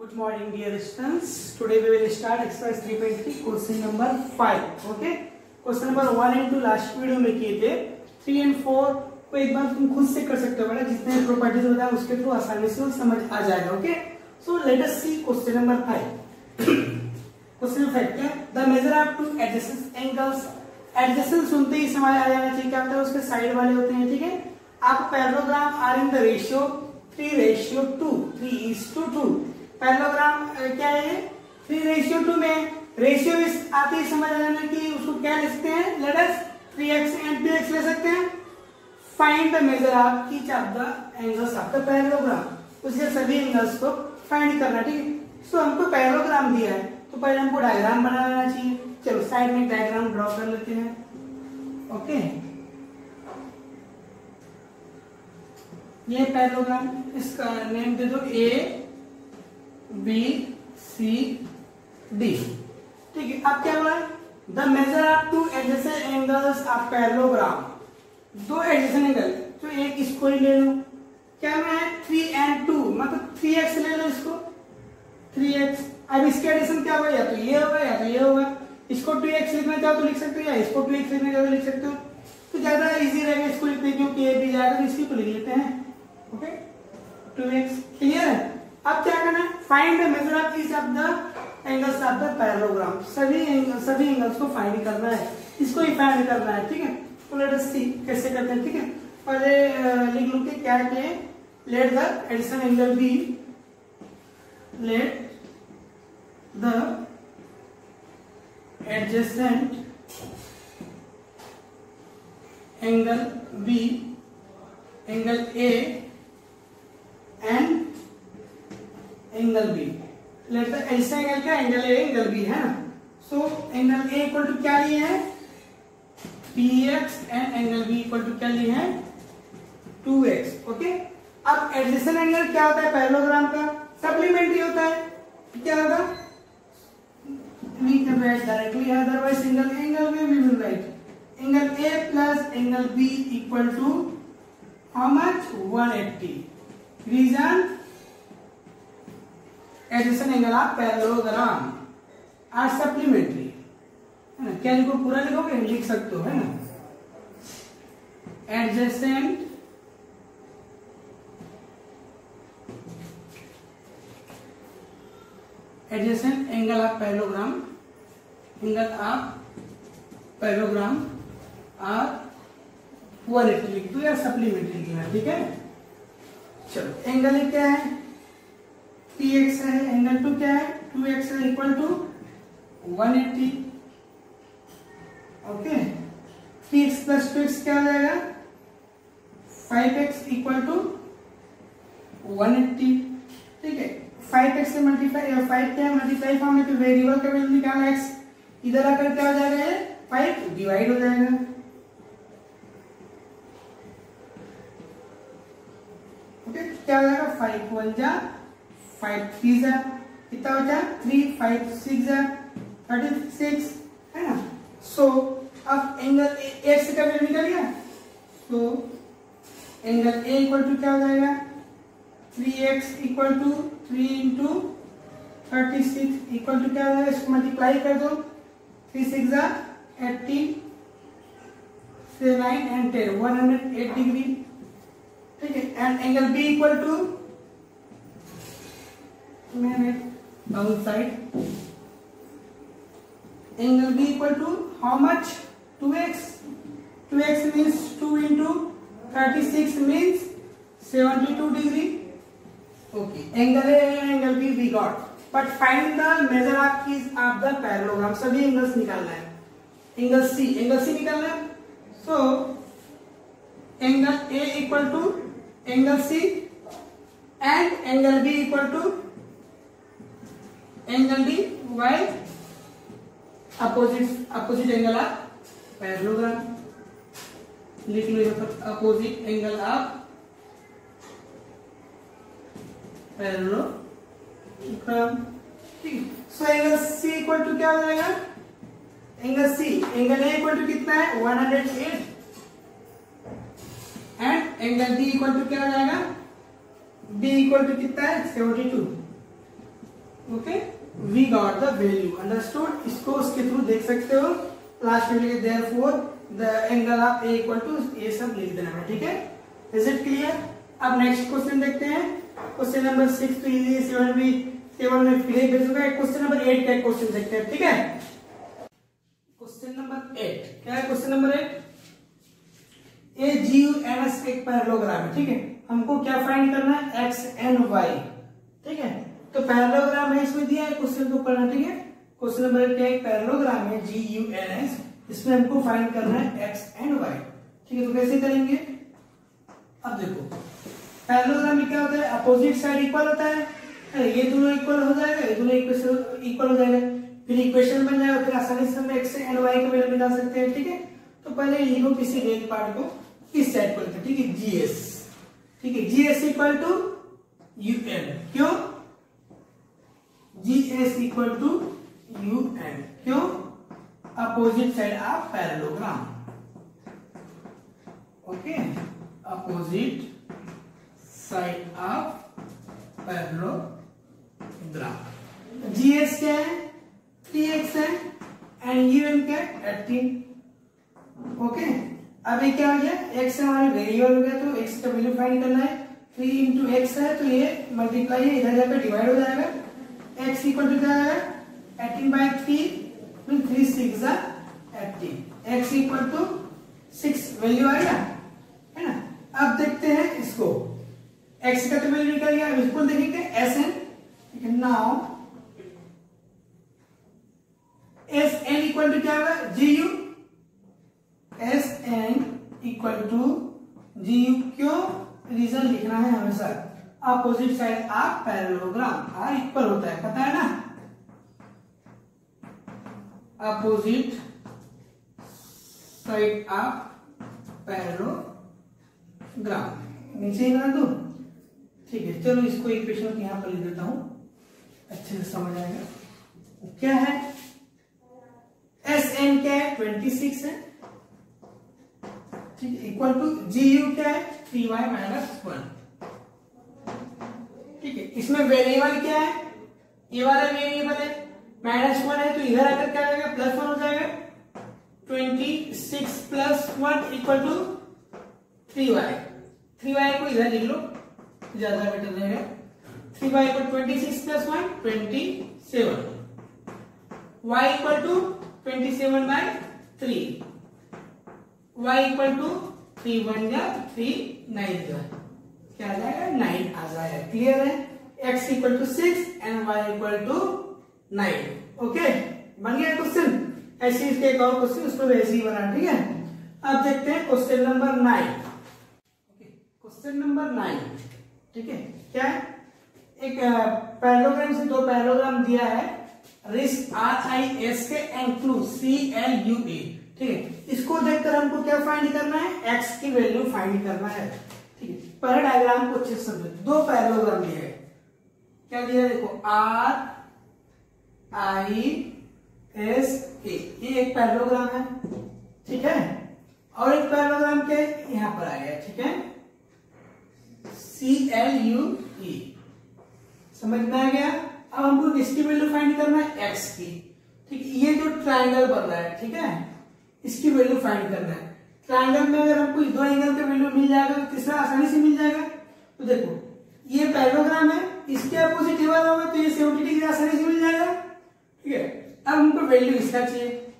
Good morning, dear students. Today we will start exercise 3.3 question number 5. Okay. Question number 1 and 2 last video में किए थे. 3 and 4 को एक बार तुम खुद से कर सकते हो बेटा, जितने प्रॉपर्टीज बताया उसके थ्रू आसानी से समझ आ जाएगा. Okay. So let us see question number 5. Question number 5 क्या? The measure of two adjacent angles. Adjacent सुनते ही समझ आ जाना चाहिए क्या होता है, उसके साइड वाले होते हैं. ठीक है. आप parallelogram are in the ratio 3:2. 3:2. Parallelogram क्या है? 3:2 में रेशियो आते ही समझ आ जाना कि उसको क्या लिख सकते हैं. Let us 3x and 2x ले सकते हैं. Find the measure of each of the angles of the parallelogram. उसके सभी एंगल्स को फाइंड करना. ठीक है. सो हमको पैरेललोग्राम दिया है तो पहले हमको डायग्राम बना लेना चाहिए. चलो साइड में डायग्राम ड्रॉ कर लेते हैं. ओके. ये पैरेललोग्राम, इसका नेम दे दो A B C D. ठीक है. अब क्या बोला? The measure of two adjacent angles of parallelogram. दो एडजेसेंट एंगल, तो एक इसको ही ले लो. क्या में है 3 and 2, मतलब 3x ले लो इसको. 3x. अब इसके एडिशन क्या होगा? या तो ये होगा या तो ये होगा. इसको 2x लिखना चाहो तो लिख सकते हो, या इसको 2x लिखना चाहो तो लिख सकते हो. तो ज्यादा इजी रहेगा इसको लिखने, क्योंकि ये भी जाएगा तो इसकी को लिख लेते हैं. ओके. 2x. क्लियर है. अब क्या करना है? Find the measure of each of the angles of the parallelogram. सभी एंगल्स को फाइंड करना है, इसको ही फाइंड करना है. ठीक है. तो लेट अस सी कैसे करते हैं. ठीक है. पहले लिख लो कि क्या है. Let the addition angle B. Let the adjacent angle B, angle A and angle B. Let the ऐसा एंगल क्या? एंगल ए एंगल बी है ना. So angle A equal to क्या लिए है? px and angle B equal to क्या लिए हैं? 2x. ओके. अब एडजेसेंट एंगल क्या होता है पैरेललोग्राम का? सप्लीमेंट्री होता है. क्या होगा? We can write directly, otherwise angle में we will write angle a plus angle b equal to how much? 180. Reason adjacent angle of parallelogram are supplementary है ना. क्या लिखो? पूरा लिखोगे? लिख सकते हो है ना. Adjacent angle of parallelogram, angle of parallelogram are 180 लिख दो या सप्लीमेंट्री लिखना. ठीक है. चलो एंगल क्या है? 3x है. एंगल 2 क्या है? 2x है equal to 180. Okay. 3x plus 2x क्या हो जाएगा? 5x equal to 180. ठीक है. 5x से मल्टीप्लाई, 5 क्या है? मल्टीप्लाई फॉर्म में तो वेरिएबल का वैल्यू निकालना x. इधर आकर क्या हो जाएगा? 5 डिवाइड हो जाएगा. ओके. क्या हो जाएगा? 5 1 जा 5 3 जा कितना हो जाए? 3 5 6 जा 36 है ना. सो अब एंगल x का वैल्यू निकल गया. तो एंगल a इक्वल टू क्या हो जाएगा? 3x equal to 3 into 36 equal to क्या हो जाएगा? इसको मल्टीप्लाई कर दो. 3 6 जा 80 से 9 एंड 10 108 डिग्री. ठीक है. And angle b equal to down side, angle b equal to how much? 2x. 2x means 2 into 36 means 72 degree. Okay. Angle A and angle B we got. But find the measure of each of the parallelogram. सभी angles निकालना है. Angle C निकालना है. So angle A equal to angle C and angle B equal to angle D while opposite angle of parallelogram. लिख लो यहाँ पर opposite angle of parallelogram. ठीक. So angle C equal to क्या हो जाएगा? Angle C, angle A equal to कितना है? 108 and angle D equal to क्या हो जाएगा? D इक्वल टू कितना है? 72. Okay, we got the value, understood. इसको उसके थ्रू देख सकते हो, लास्ट में लिखे therefore the angle of A equal to, ये सब लिख देना है, ठीक है। Is it clear? अब नेक्स्ट क्वेश्चन देखते हैं, क्वेश्चन नंबर 6 तो इजी, 7 भी टेबल में फिर भेज चुका है। क्वेश्चन नंबर 8 का क्वेश्चन देखते हैं, ठीक है। क्वेश्चन नंबर 8 क्या है? Question number 8, A G U N S एक पैरेललोग्राम है, ठीक है। हमको क्या फाइंड करना है? एक्स एन वाई, ठीक है। तो पैरेललोग्राम है, इसमें दिया है, क्वेश्चन को पढ़ना, ठीक है। क्वेश्चन नंबर 8 क्या है? पैरेललोग्राम है जी यू एन एस, इसमें हमको फाइंड करना है एक्स एंड वाई, ठीक है। तो कैसे करेंगे? अब देखो, पैरेललोग्राम में क्या होता है? अपोजिट साइड इक्वल होता है, ये दोनों इक्वल हो जाएगा, ये दोनों इक्वल हो जाएगा, फिर इक्वेशन बन जाएगा, फिर आसानी से हम एक्स एंड वाई का वैल्यू निकाल सकते हैं, ठीक है। तो पहले लिखो किसी एक पार्ट को, इस साइड पर, ठीक है, जीएस, ठीक है, जीएस इक्वल टू यूएन, क्यों? जीएस इक्वल टू यूएन, क्यों? Opposite side of parallelogram, okay, opposite side of parallelogram. GS क्या है? 3x है, एंड यूएन क्या है? 18, ओके। अब ये क्या हो गया? x हमारे वेरिएबल हो गया, तो x का वैल्यू फाइंड करना है। 3 इंटू एक्स है, तो ये मल्टीप्लाई है, इधर जाकर डिवाइड हो जाएगा। x इक्वल टू क्या आएगा? 18/3, 3 6 18, x इक्वल टू 6 वैल्यू आएगा, है ना। अब देखते हैं इसको, x का तो वैल्यू निकल गया, इसको देखेंगे एस एन, ठीक है। Now S N equal to क्या होगा? G U, S N equal to G U, क्यों? रीजन लिखना है हमेशा, opposite side of parallelogram, are equal होता है, पता है ना, अपोजिट साइड ऑफ पैरेललोग्राम, नीचे ही बना दो, ठीक है। चलो इसको इक्वेशन यहां पर लिख देता हूं, अच्छे से समझ आएगा। क्या है? एस एन क्या है? 26 है, ठीक है, इक्वल टू जी यू क्या है? 3y माइनस 1, ठीक है। इसमें वेरिएबल क्या है? ये वाला वेरिएबल है, -1 है, तो इधर आकर क्या आएगा? +1 हो जाएगा। 26 + 1 इक्वल टू 3y, 3y को इधर लिख लो, ज्यादा बेटर रहेगा। 3y equal 26 + 1 27, y equal to 27/3, y equal to 3 1 जा 3 9 जा, क्या आ जाएगा? 9 आ जाएगा। क्लियर है? x equal to 6 and y equal to 9, okay. बन गया क्वेश्चन। ऐसे इसके एक और क्वेश्चन, उसको वैसे ही बना, ठीक है। अब देखते हैं question number 9, okay. Question number 9, ठीक है, क्या है? एक पैरेललोग्राम से दो पैरेललोग्राम दिया है, रिस्ट RIS के एंड टू CLUE, ठीक है। इसको देखकर हमको क्या फाइंड करना है? x की वैल्यू फाइंड करना है, ठीक है। पहले डायग्राम को अच्छे से समझो, दो पैरेललोग्राम दिए है, क्या दिया है? देखो RIS A, ये एक पैरेललोग्राम है, ठीक है। और एक पैरेललोग्राम के यहां पर आ गया, ठीक है, CLUE, समझ में आ गया। अब हमको इसकी वैल्यू फाइंड करना है x की, ठीक है। ये जो ट्रायंगल बन रहा है, ठीक है, इसकी वैल्यू फाइंड करना है। ट्रायंगल में अगर हमको दो एंगल का वैल्यू मिल जाएगा तो तीसरा आसानी से मिल जाएगा। तो देखो ये पैरेललोग्राम है, इसके अपोजिट ये वाला होगा, तो ये 70 डिग्री आसानी से मिल जाएगा, ठीक है। अब हमको वैल्यू इसका चाहिए,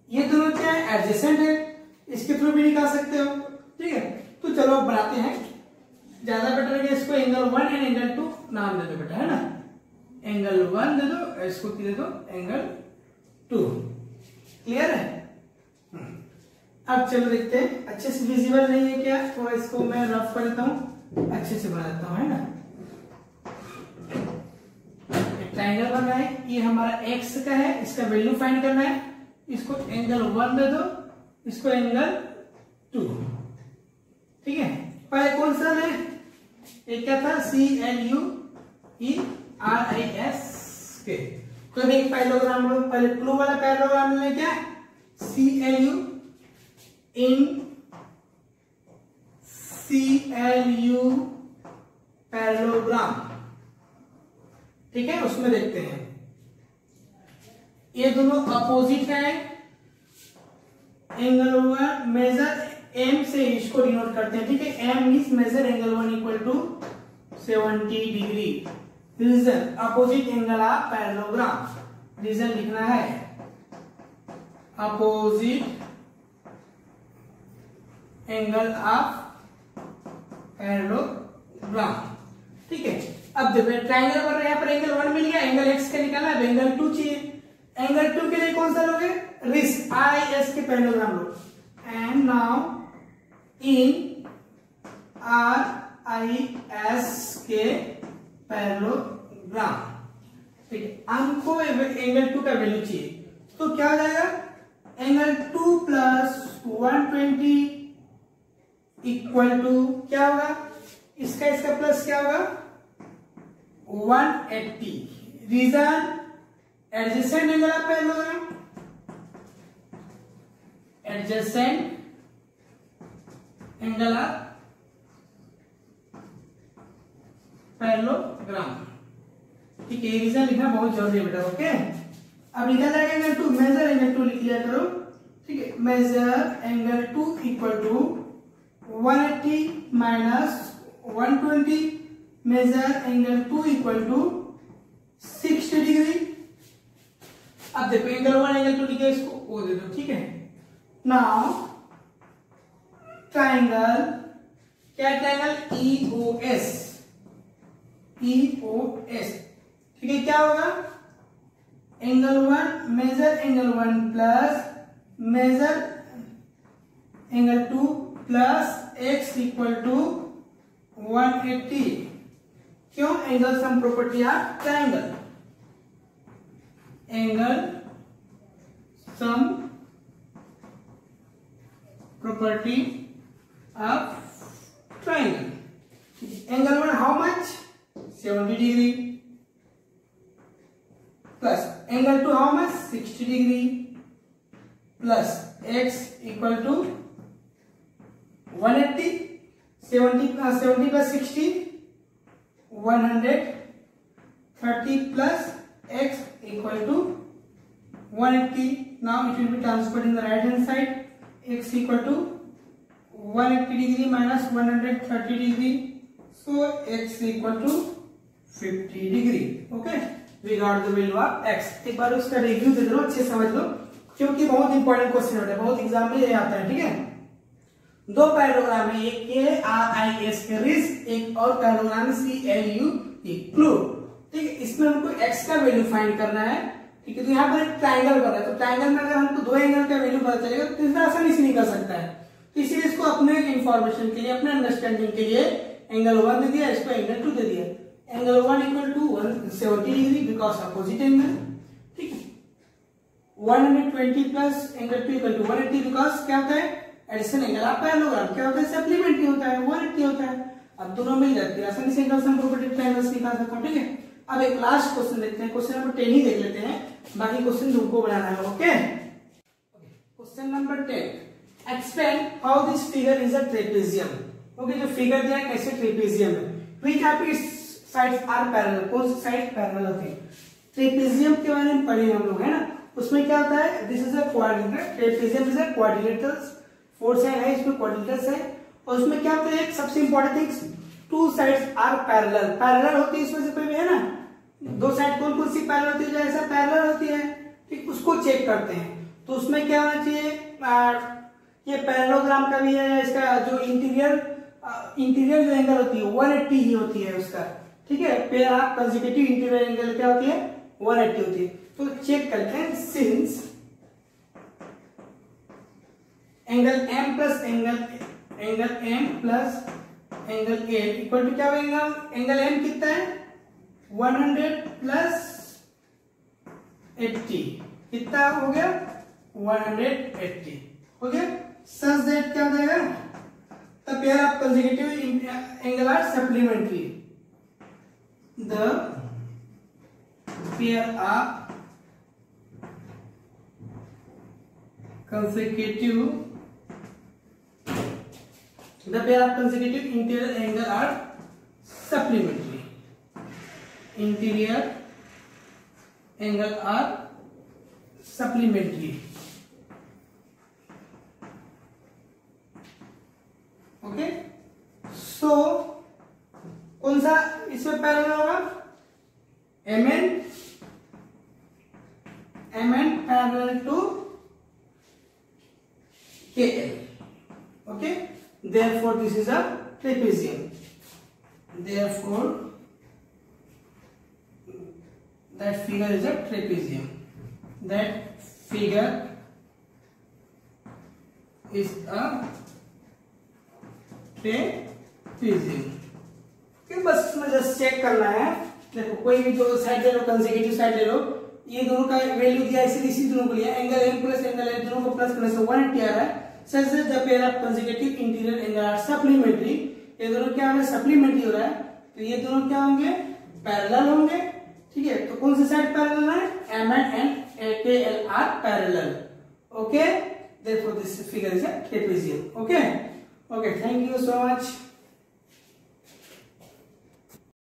ये दोनों क्या है? एडजेसेंट है, इसके थ्रू भी निकाल सकते हो, ठीक है। तो चलो अब बनाते हैं, ज्यादा बेटर है। इसको एंगल 1 एंड एंगल 2 नाम दे दो बेटा, है ना। एंगल 1 दे दो, इसको दे दो एंगल 2, क्लियर है। अब चलो देखते हैं, अच्छे से विजिबल नहीं है क्या? थोड़ा इसको मैं रफ कर देता हूं, अच्छे से बना देता हूं, है ना। एक ट्रायंगल बन रहा है, ये हमारा x का है, इसका वैल्यू फाइंड करना है। इसको एंगल 1 दे दो, इसको एंगल 2, ठीक है। पहले कौन सा है? एक क्या था? CLUE RIS के। तो एक पैरेललोग्राम लो, पहले क्लू वाला पैरेललोग्राम में क्या? CLU पैरेललोग्राम, ठीक है। उसमें देखते हैं ये दोनों अपोजिट है। एंगल वन मेजर एम से इसको डिनोट करते हैं, ठीक है। M is measure angle one equal to 70 degree. Reason opposite angle of parallelogram. Reason लिखना है अपोजिट एंगल ऑफ पैरेललोग्राम, ठीक है। अब देखो ट्रायंगल पर यहाँ पर एंगल 1 मिल गया, एंगल एक्स का निकाला, अब एंगल 2 चाहिए। एंगल 2 के लिए कौन सा लोगे? रिस आई एस के parallelogram low. And now in are I S के पैरेललोग्राम, ठीक है। हमको एंगल 2 का वैल्यू चाहिए, तो क्या हो जाएगा? एंगल 2 प्लस 120 इक्वल टू क्या होगा? इसका प्लस क्या होगा? 180। Reason adjacent angle of parallelogram, adjacent angle of parallelogram, ठीक है। रीजन लिखना बहुत जरूरी है बेटा, ओके। अब निकल जाएगा एंगल 2, मेजर एंगल 2 लिख लिया करो, ठीक है। Measure angle 2 equal to 180 minus 120, measure angle 2 equal to 60 degree. अब देखो एंगल 1 एंगल 2 लिखे, इसको ओ दे दो, ठीक है। नाउ ट्रायंगल, क्या ट्रायंगल? EOS, EOS, ठीक है। क्या होगा? Angle 1 measure angle 1 plus measure angle 2 plus x equal to 180। क्यों? Angle sum property of triangle, angle sum property of triangle. Angle 1 how much? 70 degree plus angle 2 how much? 60 degree plus x equal to 180। 70 plus 60 130 plus x equal to 180. Now it will be transferred in the right hand side. X equal to 180 degree minus 130 degree. So x equal to 50 degree. Okay. We got the value of x. एक बार उसका review दे दो, अच्छे समझ लो, क्योंकि बहुत important question होता है, बहुत एग्जाम में ये आता है, ठीक है। दो पैरेललोग्राम है, एक ये RIS के रिस, एक और पैरेललोग्राम CLU क्लू, ठीक है। इसमें हमको x का वैल्यू फाइंड करना है, ठीक है। तो यहाँ पर एक ट्रायंगल बना है, तो ट्रायंगल में अगर हमको दो एंगल का वैल्यू पता चलेगा तो तीसरा आसानी से निकल सकता है। तो इसीलिए इसको अपने इंफॉर्मेशन के लिए, अपने अंडरस्टैंडिंग के लिए एंगल 1 दे दिया, इसको एंगल 2 दे दिया। Angle 1 equal to 170 degree because opposite angle, ठीक है। 120 plus angle 2 equal to 180 because क्या होता है? Addition angle of parallelogram. क्या होता है? सप्लीमेंट्री होता है, 180 होता है। अब दोनों मिल जाते हैं, आसानी से एंगल सम प्रॉपर्टी ट्रायंगल्स निकाल सकता हूं, ठीक है। अब एक लास्ट क्वेश्चन देखते हैं, क्वेश्चन नंबर 10 ही देख लेते हैं, बाकी क्वेश्चन तुमको बनाना है, okay. Question number 10, explain how this figure is a trapezium. Okay, जो फिगर दिया है कैसे ट्रेपेजियम है, which of its sides are parallel, कौन सी साइड पैरेलल होती है। ट्रेपेजियम के बारे में पढ़े हम लोग, है ना। उसमें क्या होता है? This is a quadrilateral, trapezium is a quadrilateral, 4 side है, इसमें क्वाड्रिलेटरल है। और उसमें क्या होता है? एक सबसे important thing, 2 sides are parallel. Parallel होती है इसमें से कोई भी, है ना। 2 साइड कौन कौन सी पैरेलल होती है? जो ऐसा पैरेलल होती है, ठीक, उसको चेक करते हैं। तो उसमें क्या होना चाहिए? ये पैरेललोग्राम का भी है, इसका जो इंटीरियर जो एंगल होती है 180 ही होती है उसका, ठीक है। Pair of consecutive interior angle क्या होती है? 180 होती है। तो चेक करते हैं, since angle M plus angle M plus angle A equal to क्या होगा? एंगल M कितना है? 100 प्लस 80, कितना हो गया? 180 हो गया। सच दैट क्या हो जाएगा? The pair of consecutive angle are supplementary, the pair of consecutive interior angle are supplementary. Interior angle are supplementary. Okay, so कौन सा इसमें पैरेलल होगा? MN parallel to KL। Okay, therefore this is a trapezium, therefore that figure is a trapezium, that figure is a trapezium। बस इसमें just check करना है। देखो कोई भी जो साइड ले लो, कंसेक्यूटिव साइड ले लो, ये दोनों का वैल्यू दिया है, इसी दोनों को लिया, angle M plus angle L दोनों को प्लस करने से 180 आ रहा है। Such that the pair of consecutive interior angle are supplementary. ये दोनों क्या है? सप्लीमेंट्री हो रहा है, तो ये दोनों क्या होंगे? पैरेलल होंगे। ठीक है, तो कौन सी साइड पैरेलल है? MN and KL are parallel. Okay, therefore this figure is a trapezium। Okay, thank you so much.